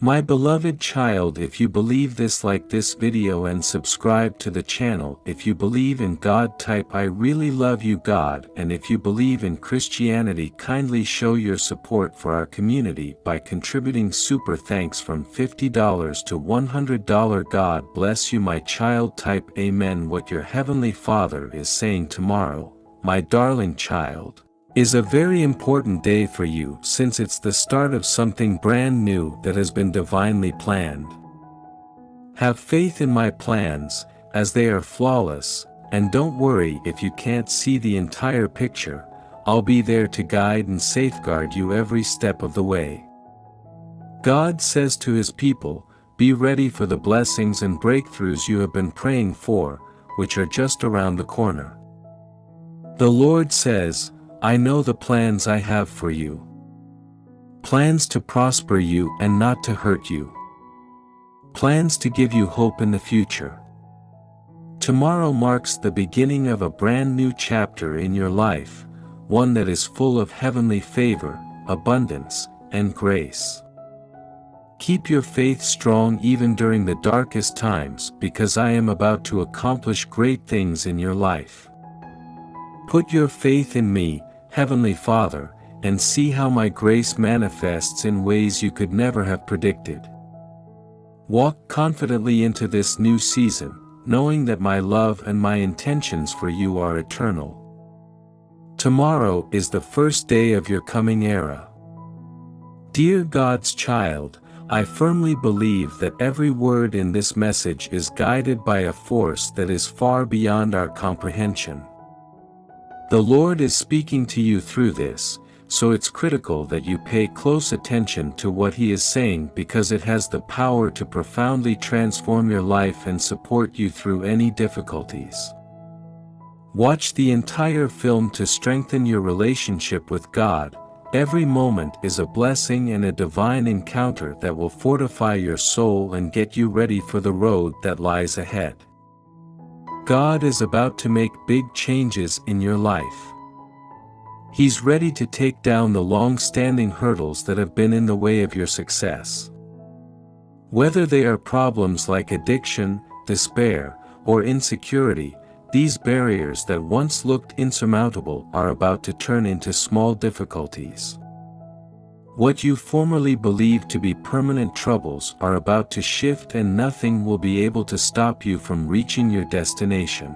My beloved child, if you believe this, like this video and subscribe to the channel. If you believe in God, type I really love you God, and if you believe in Christianity, kindly show your support for our community by contributing super thanks from $50 to $100. God bless you my child. Type Amen. What your Heavenly Father is saying tomorrow, my darling child, is a very important day for you, since it's the start of something brand new that has been divinely planned. Have faith in my plans, as they are flawless, and don't worry if you can't see the entire picture. I'll be there to guide and safeguard you every step of the way. God says to His people, be ready for the blessings and breakthroughs you have been praying for, which are just around the corner. The Lord says, I know the plans I have for you. Plans to prosper you and not to hurt you. Plans to give you hope in the future. Tomorrow marks the beginning of a brand new chapter in your life, one that is full of heavenly favor, abundance, and grace. Keep your faith strong even during the darkest times, because I am about to accomplish great things in your life. Put your faith in me, Heavenly Father, and see how my grace manifests in ways you could never have predicted. Walk confidently into this new season, knowing that my love and my intentions for you are eternal. Tomorrow is the first day of your coming era. Dear God's child, I firmly believe that every word in this message is guided by a force that is far beyond our comprehension. The Lord is speaking to you through this, so it's critical that you pay close attention to what He is saying, because it has the power to profoundly transform your life and support you through any difficulties. Watch the entire film to strengthen your relationship with God. Every moment is a blessing and a divine encounter that will fortify your soul and get you ready for the road that lies ahead. God is about to make big changes in your life. He's ready to take down the long-standing hurdles that have been in the way of your success. Whether they are problems like addiction, despair, or insecurity, these barriers that once looked insurmountable are about to turn into small difficulties. What you formerly believed to be permanent troubles are about to shift, and nothing will be able to stop you from reaching your destination.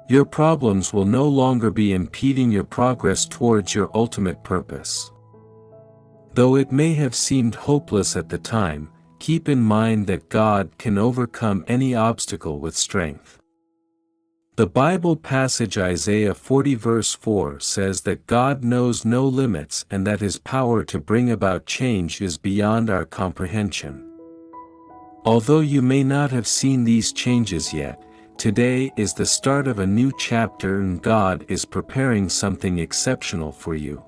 Your problems will no longer be impeding your progress towards your ultimate purpose. Though it may have seemed hopeless at the time, keep in mind that God can overcome any obstacle with strength. The Bible passage Isaiah 40 verse 4 says that God knows no limits and that His power to bring about change is beyond our comprehension. Although you may not have seen these changes yet, today is the start of a new chapter, and God is preparing something exceptional for you.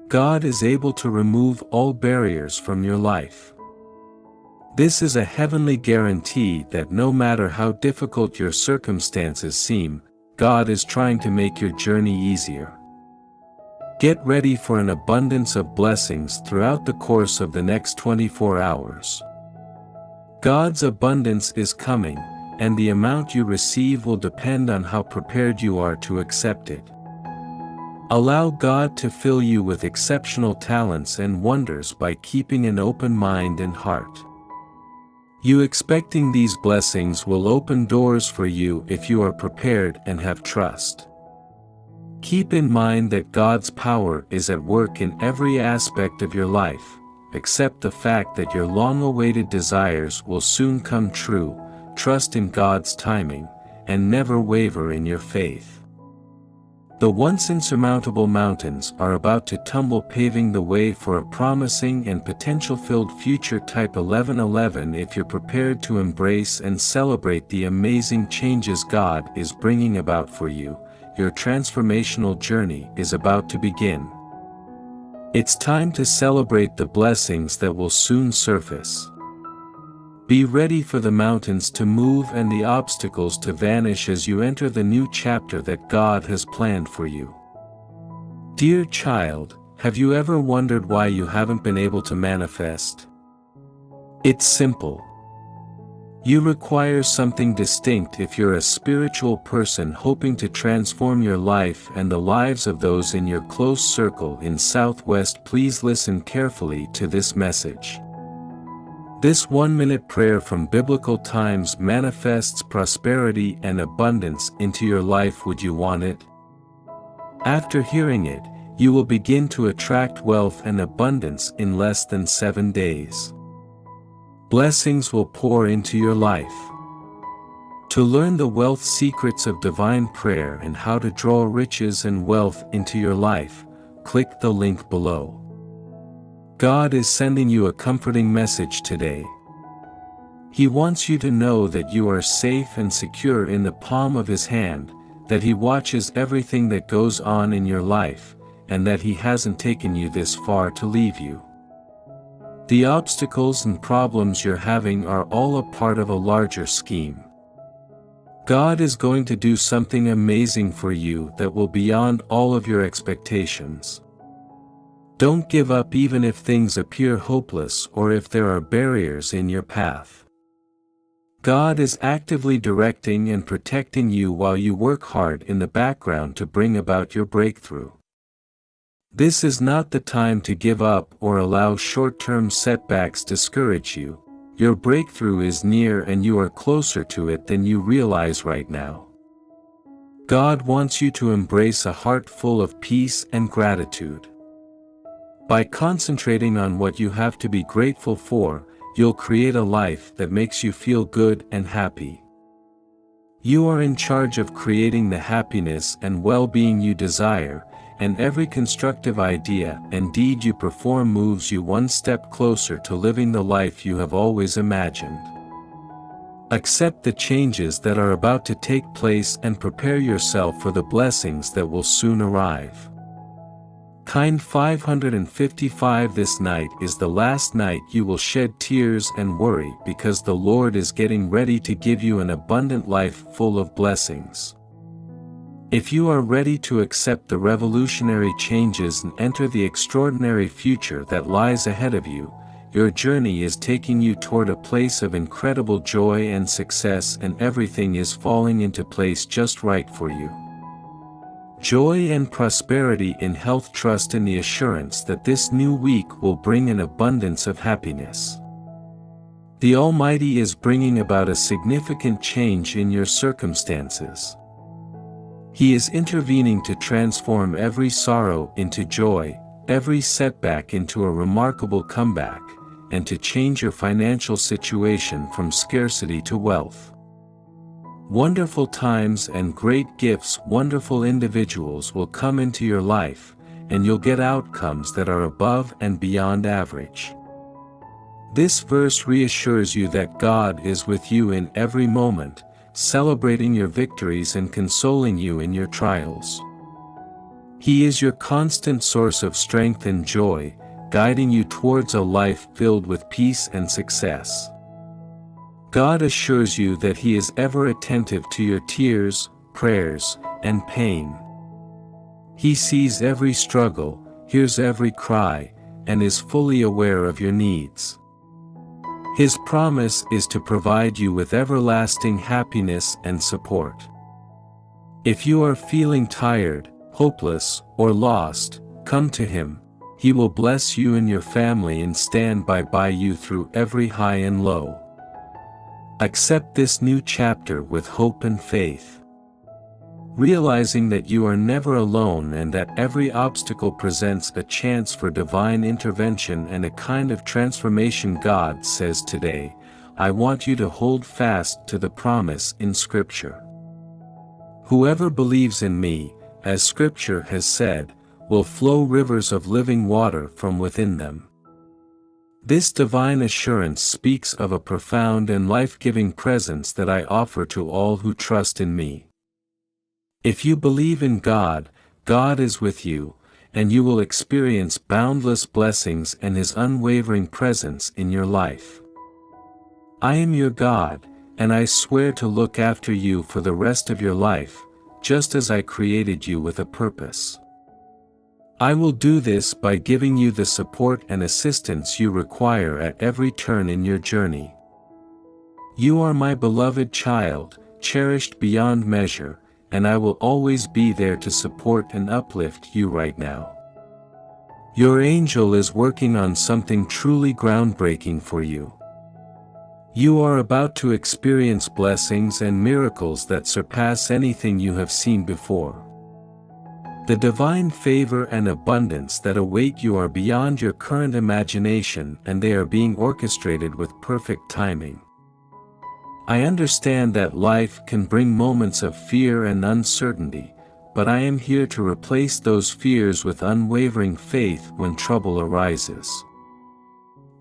God is able to remove all barriers from your life. This is a heavenly guarantee that no matter how difficult your circumstances seem, God is trying to make your journey easier. Get ready for an abundance of blessings throughout the course of the next 24 hours. God's abundance is coming, and the amount you receive will depend on how prepared you are to accept it. Allow God to fill you with exceptional talents and wonders by keeping an open mind and heart. You expecting these blessings will open doors for you if you are prepared and have trust. Keep in mind that God's power is at work in every aspect of your life. Accept the fact that your long-awaited desires will soon come true. Trust in God's timing, and never waver in your faith. The once insurmountable mountains are about to tumble, paving the way for a promising and potential-filled future. Type 1111 if you're prepared to embrace and celebrate the amazing changes God is bringing about for you. Your transformational journey is about to begin. It's time to celebrate the blessings that will soon surface. Be ready for the mountains to move and the obstacles to vanish as you enter the new chapter that God has planned for you. Dear child, have you ever wondered why you haven't been able to manifest? It's simple. You require something distinct if you're a spiritual person hoping to transform your life and the lives of those in your close circle in Southwest. Please listen carefully to this message. This 1-minute prayer from biblical times manifests prosperity and abundance into your life. Would you want it? After hearing it, you will begin to attract wealth and abundance in less than 7 days. Blessings will pour into your life. To learn the wealth secrets of divine prayer and how to draw riches and wealth into your life, click the link below. God is sending you a comforting message today. He wants you to know that you are safe and secure in the palm of His hand, that He watches everything that goes on in your life, and that He hasn't taken you this far to leave you. The obstacles and problems you're having are all a part of a larger scheme. God is going to do something amazing for you that will be beyond all of your expectations. Don't give up even if things appear hopeless or if there are barriers in your path. God is actively directing and protecting you while you work hard in the background to bring about your breakthrough. This is not the time to give up or allow short-term setbacks discourage you. Your breakthrough is near and you are closer to it than you realize right now. God wants you to embrace a heart full of peace and gratitude. By concentrating on what you have to be grateful for, you'll create a life that makes you feel good and happy. You are in charge of creating the happiness and well-being you desire, and every constructive idea and deed you perform moves you one step closer to living the life you have always imagined. Accept the changes that are about to take place and prepare yourself for the blessings that will soon arrive. Kind 555. This night is the last night you will shed tears and worry because the Lord is getting ready to give you an abundant life full of blessings. If you are ready to accept the revolutionary changes and enter the extraordinary future that lies ahead of you, your journey is taking you toward a place of incredible joy and success, and everything is falling into place just right for you. Joy and prosperity in health. Trust in the assurance that this new week will bring an abundance of happiness. The Almighty is bringing about a significant change in your circumstances. He is intervening to transform every sorrow into joy, every setback into a remarkable comeback, and to change your financial situation from scarcity to wealth. Wonderful times and great gifts. Wonderful individuals will come into your life, and you'll get outcomes that are above and beyond average. This verse reassures you that God is with you in every moment, celebrating your victories and consoling you in your trials. He is your constant source of strength and joy, guiding you towards a life filled with peace and success. God assures you that He is ever attentive to your tears, prayers, and pain. He sees every struggle, hears every cry, and is fully aware of your needs. His promise is to provide you with everlasting happiness and support. If you are feeling tired, hopeless, or lost, come to Him. He will bless you and your family and stand by you through every high and low. Accept this new chapter with hope and faith. Realizing that you are never alone and that every obstacle presents a chance for divine intervention and a kind of transformation. God says today, I want you to hold fast to the promise in Scripture. Whoever believes in me, as Scripture has said, will flow rivers of living water from within them. This divine assurance speaks of a profound and life-giving presence that I offer to all who trust in me. If you believe in God, God is with you, and you will experience boundless blessings and His unwavering presence in your life. I am your God, and I swear to look after you for the rest of your life, just as I created you with a purpose. I will do this by giving you the support and assistance you require at every turn in your journey. You are my beloved child, cherished beyond measure, and I will always be there to support and uplift you right now. Your angel is working on something truly groundbreaking for you. You are about to experience blessings and miracles that surpass anything you have seen before. The divine favor and abundance that await you are beyond your current imagination, and they are being orchestrated with perfect timing. I understand that life can bring moments of fear and uncertainty, but I am here to replace those fears with unwavering faith when trouble arises.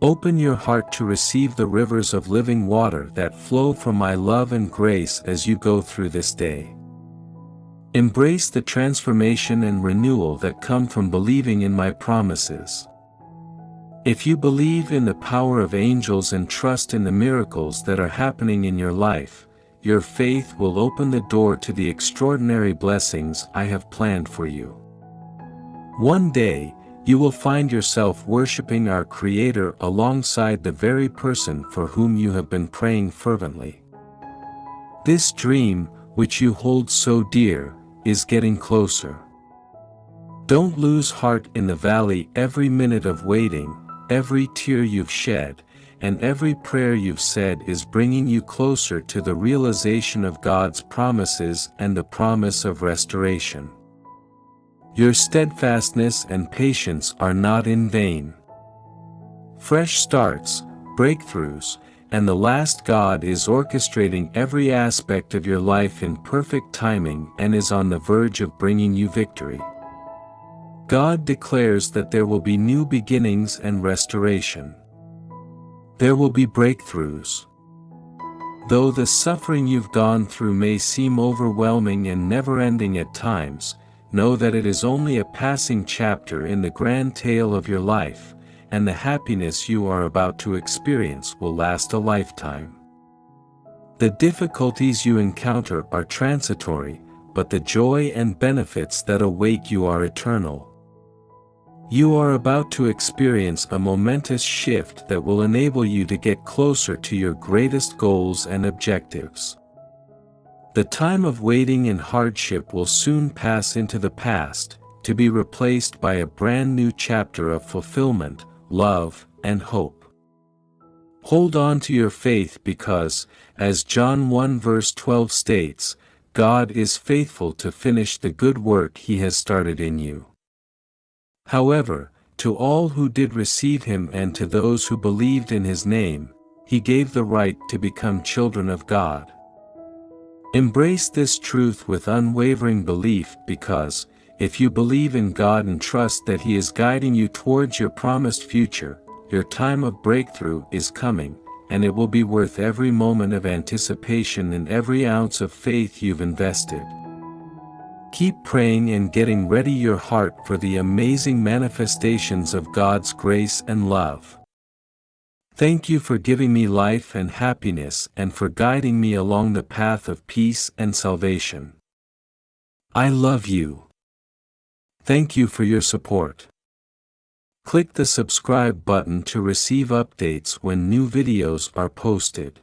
Open your heart to receive the rivers of living water that flow from my love and grace as you go through this day. Embrace the transformation and renewal that come from believing in my promises. If you believe in the power of angels and trust in the miracles that are happening in your life, your faith will open the door to the extraordinary blessings I have planned for you. One day, you will find yourself worshiping our Creator alongside the very person for whom you have been praying fervently. This dream, which you hold so dear, is getting closer. Don't lose heart in the valley. Every minute of waiting, every tear you've shed, and every prayer you've said is bringing you closer to the realization of God's promises and the promise of restoration. Your steadfastness and patience are not in vain. Fresh starts, breakthroughs, and the last God is orchestrating every aspect of your life in perfect timing and is on the verge of bringing you victory. God declares that there will be new beginnings and restoration. There will be breakthroughs. Though the suffering you've gone through may seem overwhelming and never-ending at times, know that it is only a passing chapter in the grand tale of your life, and the happiness you are about to experience will last a lifetime. The difficulties you encounter are transitory, but the joy and benefits that await you are eternal. You are about to experience a momentous shift that will enable you to get closer to your greatest goals and objectives. The time of waiting and hardship will soon pass into the past, to be replaced by a brand new chapter of fulfillment, love, and hope. Hold on to your faith because, as John 1 verse 12 states, God is faithful to finish the good work He has started in you. However, to all who did receive Him and to those who believed in His name, He gave the right to become children of God. Embrace this truth with unwavering belief because, if you believe in God and trust that He is guiding you towards your promised future, your time of breakthrough is coming, and it will be worth every moment of anticipation and every ounce of faith you've invested. Keep praying and getting ready your heart for the amazing manifestations of God's grace and love. Thank you for giving me life and happiness and for guiding me along the path of peace and salvation. I love you. Thank you for your support. Click the subscribe button to receive updates when new videos are posted.